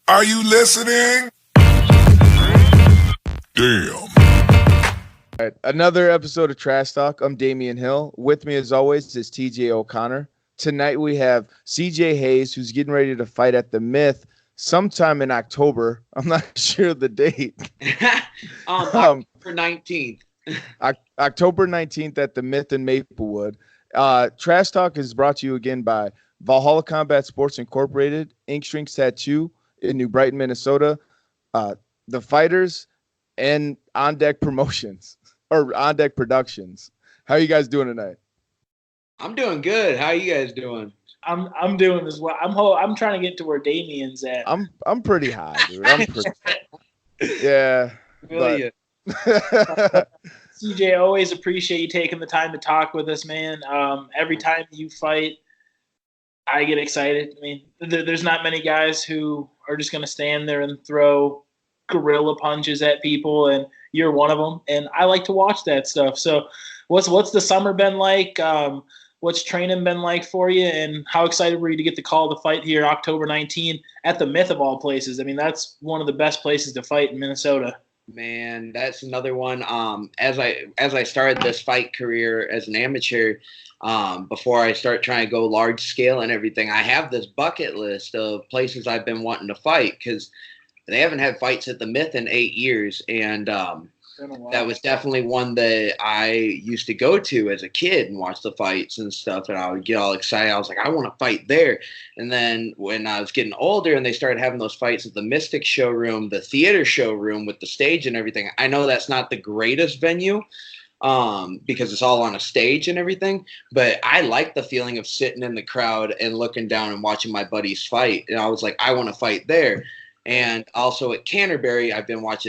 Are you listening? Damn. All right, another episode of Trash Talk. I'm Damian Hill. With me, as always, is TJ O'Connor. Tonight we have CJ Hayes, who's getting ready to fight at the Myth sometime in October. I'm not sure the date. October 19th. October 19th at the Myth in Maplewood. Trash Talk is brought to you again by Valhalla Combat Sports Incorporated, Ink Strings Tattoo in New Brighton, Minnesota, The Fighters, and On Deck Promotions or On Deck Productions. How are you guys doing tonight? I'm doing good. How are you guys doing? I'm doing as well. I'm trying to get to where Damien's at. I'm pretty high, dude. I'm pretty yeah. Really? CJ, always appreciate you taking the time to talk with us, man. Every time you fight, I get excited. I mean, there's not many guys who are just going to stand there and throw gorilla punches at people, and you're one of them. And I like to watch that stuff. So, what's the summer been like? What's training been like for you? And how excited were you to get the call to fight here October 19 at the Myth of all places? I mean, that's one of the best places to fight in Minnesota. Man, that's another one. As I started this fight career as an amateur, before I start trying to go large scale and everything, I have this bucket list of places I've been wanting to fight because they haven't had fights at the Myth in 8 years, and that was definitely one that I used to go to as a kid and watch the fights and stuff, and I would get all excited. I was like, I want to fight there. And then when I was getting older and they started having those fights at the Mystic Showroom, the theater showroom with the stage and everything, I know that's not the greatest venue because it's all on a stage and everything, but I like the feeling of sitting in the crowd and looking down and watching my buddies fight. And I was like, I want to fight there. And also at Canterbury, I watched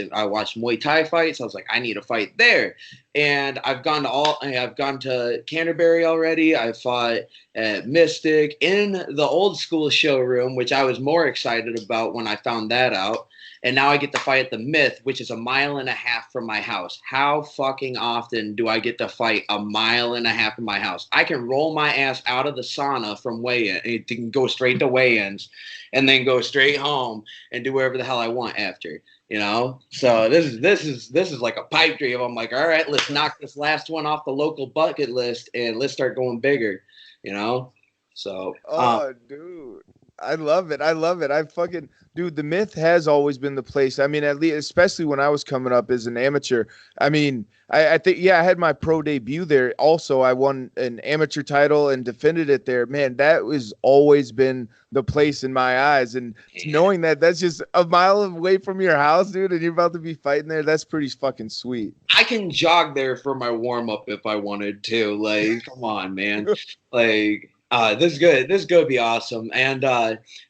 Muay Thai fights. I was like, I need a fight there. And I've gone to Canterbury already. I fought at Mystic in the old school showroom, which I was more excited about when I found that out. And now I get to fight at the Myth, which is 1.5 miles from my house. How fucking often do I get to fight 1.5 miles from my house? I can roll my ass out of the sauna from weigh-in. It can go straight to weigh-ins and then go straight home and do whatever the hell I want after, you know? So this is like a pipe dream. I'm like, all right, let's knock this last one off the local bucket list and let's start going bigger, you know? So dude, I love it. Dude, the Myth has always been the place. I mean, at least, especially when I was coming up as an amateur. I mean, I think, I had my pro debut there. Also, I won an amateur title and defended it there. Man, that has always been the place in my eyes. And knowing that that's just 1 mile away from your house, dude, and you're about to be fighting there, that's pretty fucking sweet. I can jog there for my warm up if I wanted to. Like, come on, man. Like, this is good. This is going to be awesome. And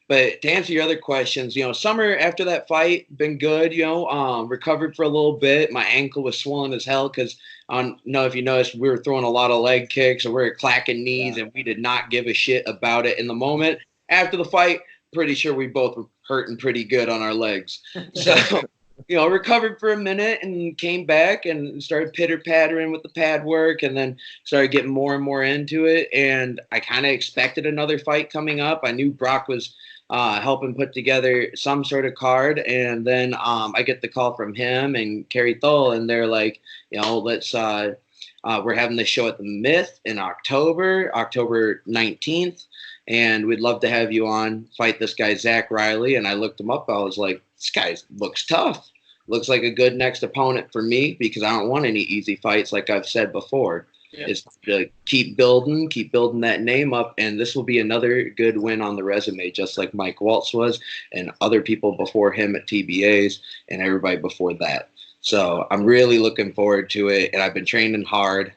but to answer your other questions, you know, summer after that fight been good. You know, recovered for a little bit. My ankle was swollen as hell because I don't know if you noticed, we were throwing a lot of leg kicks and we were clacking knees, and we did not give a shit about it in the moment. After the fight, pretty sure we both were hurting pretty good on our legs. So. You know, recovered for a minute and came back and started pitter-pattering with the pad work, and then started getting more and more into it. And I kind of expected another fight coming up. I knew Brock was helping put together some sort of card. And then I get the call from him and Kerry Thull, and they're like, you know, we're having this show at the Myth in October 19th. And we'd love to have you on, fight this guy, Zach Riley. And I looked him up. I was like, this guy looks tough. Looks like a good next opponent for me because I don't want any easy fights like I've said before. Yeah. It's to keep building that name up. And this will be another good win on the resume, just like Mike Waltz was and other people before him at TBAs and everybody before that. So I'm really looking forward to it. And I've been training hard.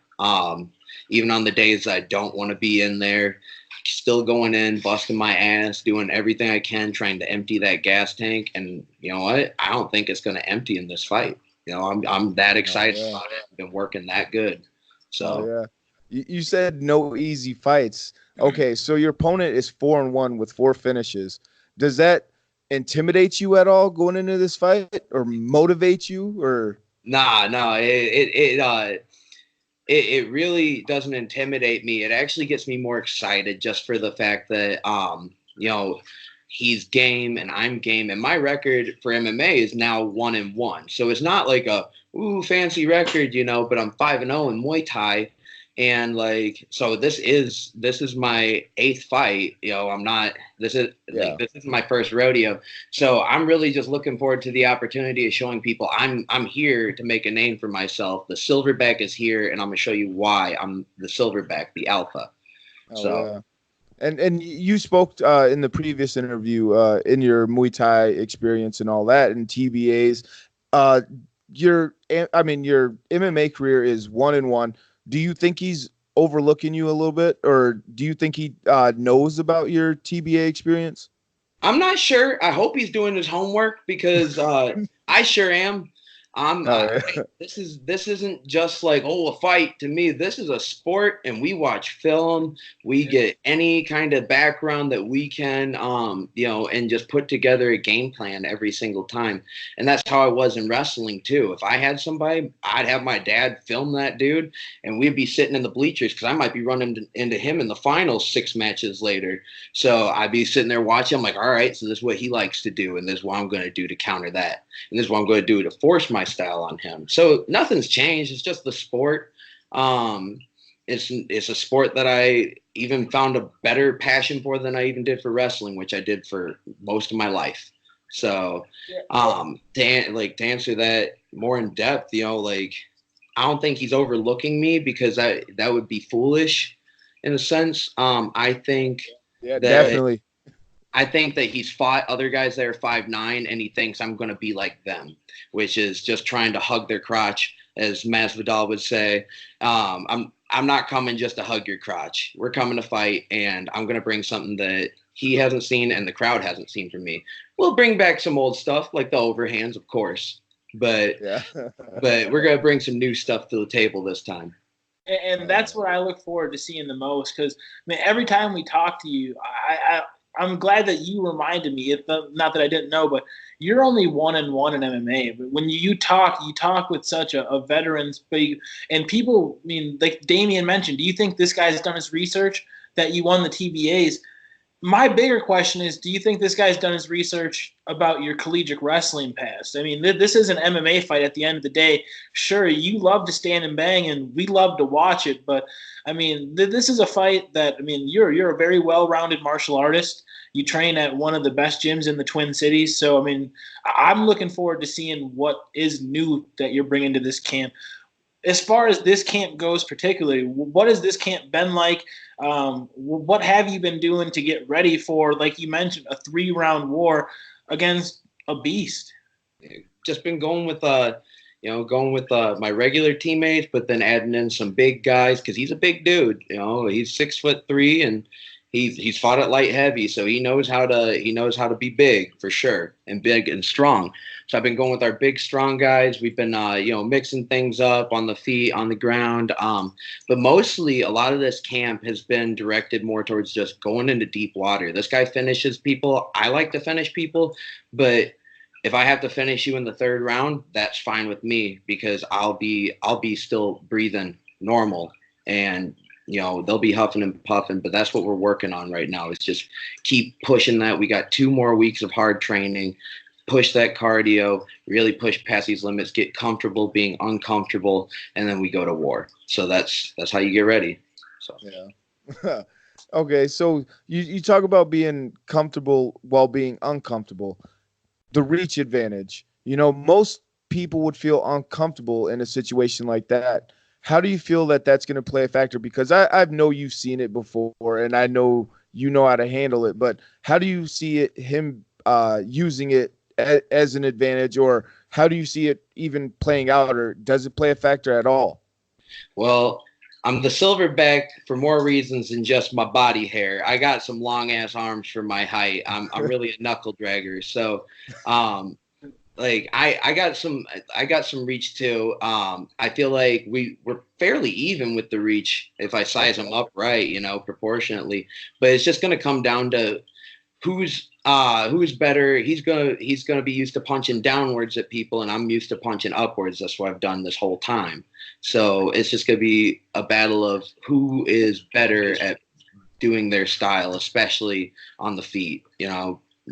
Even on the days I don't want to be in there, still going in, busting my ass, doing everything I can, trying to empty that gas tank. And you know what? I don't think it's going to empty in this fight. You know, I'm that excited about it. I've been working that good. So you said no easy fights. Okay, so your opponent is 4-1 with 4 finishes. Does that intimidate you at all going into this fight, or motivate you, or? No, it really doesn't intimidate me. It actually gets me more excited just for the fact that, you know, he's game and I'm game. And my record for MMA is now 1-1. So it's not like a fancy record, but I'm 5-0 in Muay Thai. And like, so this is my 8th fight. I'm not, this is my first rodeo. So I'm really just looking forward to the opportunity of showing people I'm here to make a name for myself. The silverback is here, and I'm going to show you why I'm the silverback, the alpha. Yeah. And you spoke in the previous interview in your Muay Thai experience and all that and TBAs. Your MMA career is 1-1. Do you think he's overlooking you a little bit, or do you think he knows about your TBA experience? I'm not sure. I hope he's doing his homework because I sure am. This isn't just like a fight to me. This is a sport, and we watch film. We get any kind of background that we can, and just put together a game plan every single time. And that's how I was in wrestling too. If I had somebody, I'd have my dad film that dude, and we'd be sitting in the bleachers because I might be running into him in the final 6 matches later. So I'd be sitting there watching. I'm like, all right, so this is what he likes to do, and this is what I'm going to do to counter that, and this is what I'm going to do to force my style on him. So nothing's changed. It's just the sport. It's a sport that I even found a better passion for than I even did for wrestling, which I did for most of my life. So to answer that more in depth, I don't think he's overlooking me because that would be foolish in a sense. I think definitely. I think that he's fought other guys that are 5'9", and he thinks I'm going to be like them, which is just trying to hug their crotch, as Masvidal would say. I'm not coming just to hug your crotch. We're coming to fight, and I'm going to bring something that he hasn't seen and the crowd hasn't seen from me. We'll bring back some old stuff like the overhands, of course, but we're going to bring some new stuff to the table this time. And that's what I look forward to seeing the most because, every time we talk to you, I'm glad that you reminded me. Not that I didn't know, but you're only 1-1 in MMA. But when you talk with such a veteran's big and people. Like Damian mentioned, do you think this guy's done his research that you won the TBAs? My bigger question is, do you think this guy's done his research about your collegiate wrestling past? This is an MMA fight at the end of the day. Sure, you love to stand and bang, and we love to watch it, but this is a fight that, you're a very well-rounded martial artist. You train at one of the best gyms in the Twin Cities. So, I'm looking forward to seeing what is new that you're bringing to this camp. As far as this camp goes particularly, what has this camp been like? What have you been doing to get ready for, like you mentioned, a 3-round war against a beast? Just been going with my regular teammates, but then adding in some big guys because he's a big dude. He's 6'3" and he's fought at light heavy, so he knows how to be big for sure, and big and strong. So I've been going with our big, strong guys. We've been mixing things up on the feet, on the ground. But mostly a lot of this camp has been directed more towards just going into deep water. This guy finishes people. I like to finish people, but if I have to finish you in the 3rd round, that's fine with me because I'll be still breathing normal, and they'll be huffing and puffing, but that's what we're working on right now is just keep pushing that. We got 2 more weeks of hard training, push that cardio, really push past these limits, get comfortable being uncomfortable, and then we go to war. So that's how you get ready. So yeah. Okay, so you talk about being comfortable while being uncomfortable. The reach advantage. Most people would feel uncomfortable in a situation like that. How do you feel that that's going to play a factor? Because I know you've seen it before, and I know you know how to handle it. But how do you see him using it as an advantage, or how do you see it even playing out, or does it play a factor at all? Well, I'm the silverback for more reasons than just my body hair. I got some long ass arms for my height. I'm really a knuckle dragger. So, I got some reach too. I feel like we're fairly even with the reach if I size them up right, proportionately. But it's just gonna come down to who's better. He's gonna be used to punching downwards at people, and I'm used to punching upwards. That's what I've done this whole time. So it's just gonna be a battle of who is better at doing their style, especially on the feet.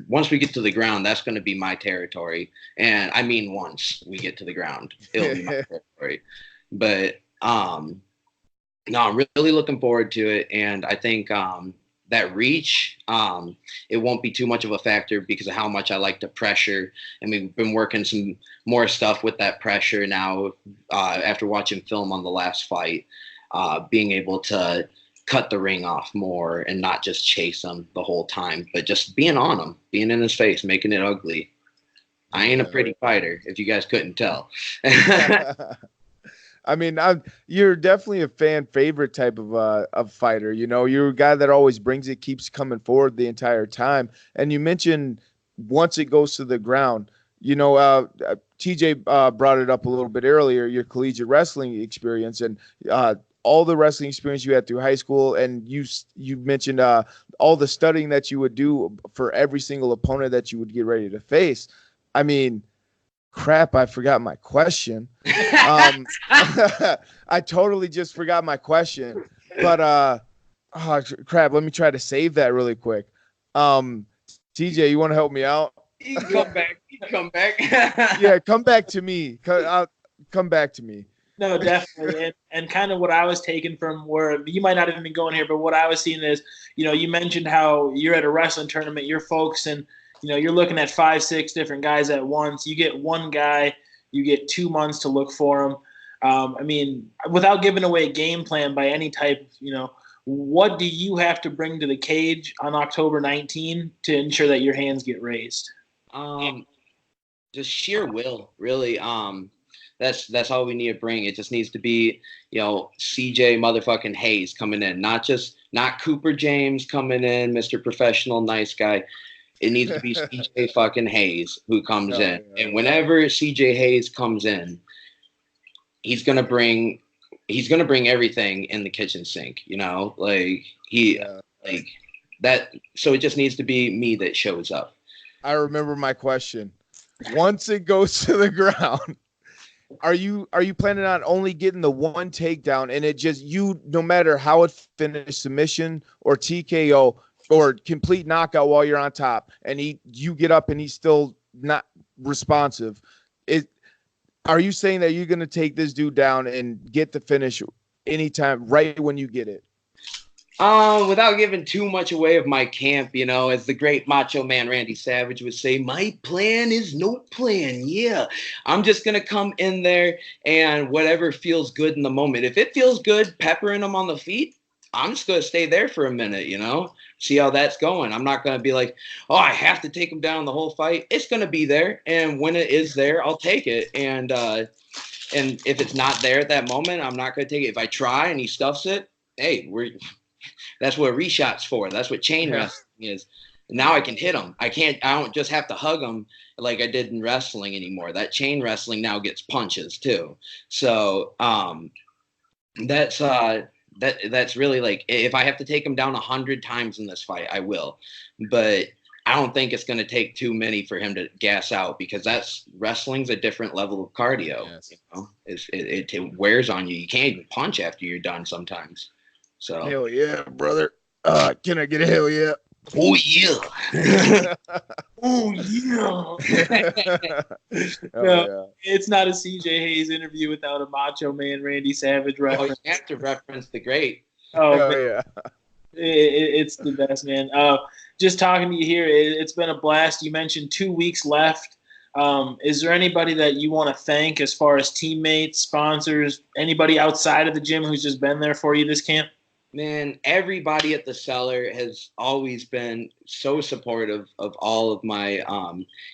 once we get to the ground, that's going to be my territory. And I mean, once we get to the ground, it'll be my territory. But no, I'm really looking forward to it. And I think that reach, it won't be too much of a factor because of how much I like to pressure. And we've been working some more stuff with that pressure now after watching film on the last fight, being able to cut the ring off more and not just chase him the whole time, but just being on him, being in his face, making it ugly. I ain't a pretty fighter, if you guys couldn't tell. I mean, you're definitely a fan favorite type of fighter. You know, you're a guy that always brings it, keeps coming forward the entire time. And you mentioned once it goes to the ground, you know, TJ brought it up a little bit earlier, your collegiate wrestling experience and all the wrestling experience you had through high school. And you mentioned all the studying that you would do for every single opponent that you would get ready to face. I mean, crap, I forgot my question. I totally just forgot my question. But crap, let me try to save that really quick. TJ, you want to help me out? You come back. Yeah, come back to me. Come back to me. No, definitely. And kind of what I was taking from where you might not even be going here, but what I was seeing is, you know, you mentioned how you're at a wrestling tournament, you're focusing, you know, you're looking at 5-6 different guys at once. You get one guy, you get 2 months to look for him. I mean, without giving away a game plan by any type, you know, what do you have to bring to the cage on October 19 to ensure that your hands get raised? Just sheer will, really. That's all we need to bring. It just needs to be, you know, CJ motherfucking Hayes coming in, not Cooper James coming in, Mr. Professional, nice guy. It needs to be CJ fucking Hayes who comes in. Yeah. And whenever CJ Hayes comes in, he's gonna bring everything in the kitchen sink, you know? Like like that. So it just needs to be me that shows up. I remember my question. Once it goes to the ground, are you planning on only getting the one takedown and it just no matter how it finished, submission or TKO or complete knockout while you're on top and you get up and he's still not responsive? Are you saying that you're going to take this dude down and get the finish anytime right when you get it? Without giving too much away of my camp, you know, as the great Macho Man Randy Savage would say, my plan is no plan. Yeah, I'm just going to come in there and whatever feels good in the moment. If it feels good peppering them on the feet, I'm just going to stay there for a minute, you know, see how that's going. I'm not going to be like, oh, I have to take him down the whole fight. It's going to be there. And when it is there, I'll take it. And if it's not there at that moment, I'm not going to take it. If I try and he stuffs it, hey, that's what reshot's for. That's what chain wrestling is. Now I can hit him. I don't just have to hug him like I did in wrestling anymore. That chain wrestling now gets punches too. So that's really like, if I have to take him down 100 times in this fight, I will. But I don't think it's going to take too many for him to gas out because wrestling's a different level of cardio. Yes. You know? It wears on you. You can't even punch after you're done sometimes. So hell yeah, brother. Can I get a hell yeah? Oh yeah. Oh yeah. No, it's not a CJ Hayes interview without a Macho Man Randy Savage reference. Oh, you have to reference the great. Oh yeah. It's the best, man. Just talking to you here, it's been a blast. You mentioned 2 weeks left. Is there anybody that you want to thank as far as teammates, sponsors, anybody outside of the gym who's just been there for you this camp? Man, everybody at the Cellar has always been so supportive of all of my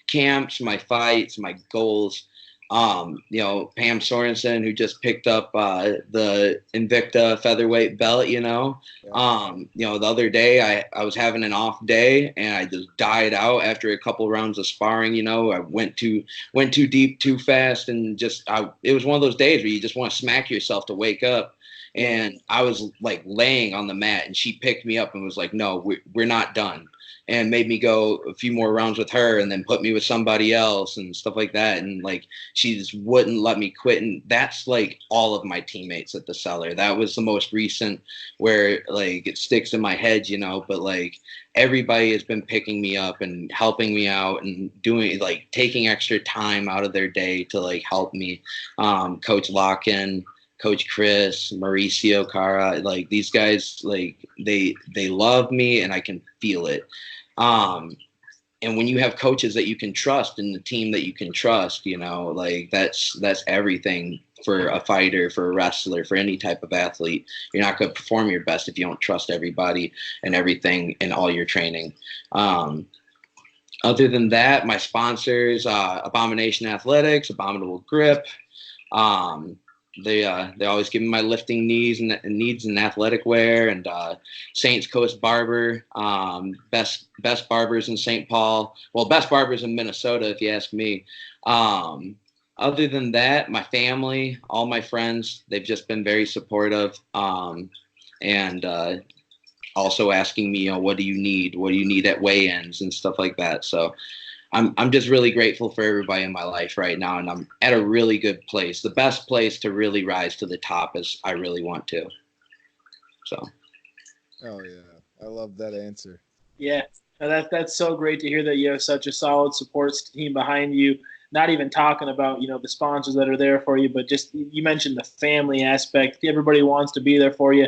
camps, my fights, my goals. You know, Pam Sorensen, who just picked up the Invicta featherweight belt, you know. You know, the other day I was having an off day and I just died out after a couple rounds of sparring, you know. I went too deep too fast and it was one of those days where you just want to smack yourself to wake up. And I was like laying on the mat and she picked me up and was like, no, we're not done. and made me go a few more rounds with her and then put me with somebody else and stuff like that. And like, she just wouldn't let me quit. And that's like all of my teammates at the Cellar. That was the most recent where like it sticks in my head, you know, but like everybody has been picking me up and helping me out and doing like taking extra time out of their day to like help me. Coach Locken, Coach Chris, Mauricio Cara, like these guys, like they love me and I can feel it. And when you have coaches that you can trust and the team that you can trust, you know, like that's everything for a fighter, for a wrestler, for any type of athlete. You're not going to perform your best if you don't trust everybody and everything in all your training. Other than that, my sponsors, Abomination Athletics, Abominable Grip, they always give me my lifting needs and athletic wear, and Saints Coast Barber, best barbers in St. Paul. Well, best barbers in Minnesota, if you ask me. Other than that, my family, all my friends, they've just been very supportive, and also asking me, you know, what do you need? What do you need at weigh-ins and stuff like that. So I'm just really grateful for everybody in my life right now, and I'm at a really good place, the best place to really rise to the top as I really want to. So. Oh yeah, I love that answer. Yeah, that's so great to hear that you have such a solid support team behind you. Not even talking about, you know, the sponsors that are there for you, but just you mentioned the family aspect. Everybody wants to be there for you,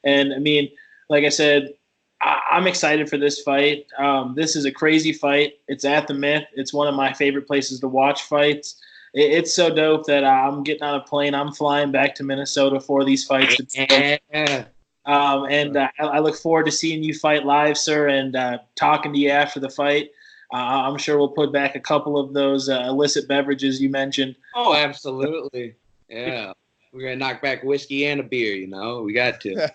and I mean, like I said, I'm excited for this fight. This is a crazy fight. It's at the Myth. It's one of my favorite places to watch fights. It's so dope that I'm getting on a plane. I'm flying back to Minnesota for these fights. I look forward to seeing you fight live, sir, and talking to you after the fight. I'm sure we'll put back a couple of those illicit beverages you mentioned. Oh, absolutely. Yeah. We're going to knock back whiskey and a beer, you know. We got to.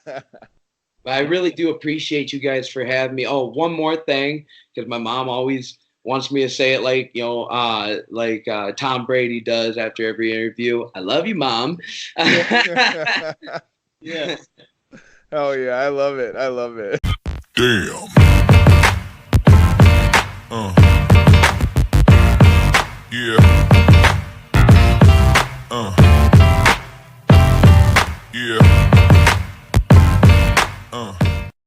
But I really do appreciate you guys for having me. Oh, one more thing, because my mom always wants me to say it like, you know, like Tom Brady does after every interview. I love you, Mom. Yeah. Oh, yeah. I love it. I love it. Damn. Yeah. Yeah.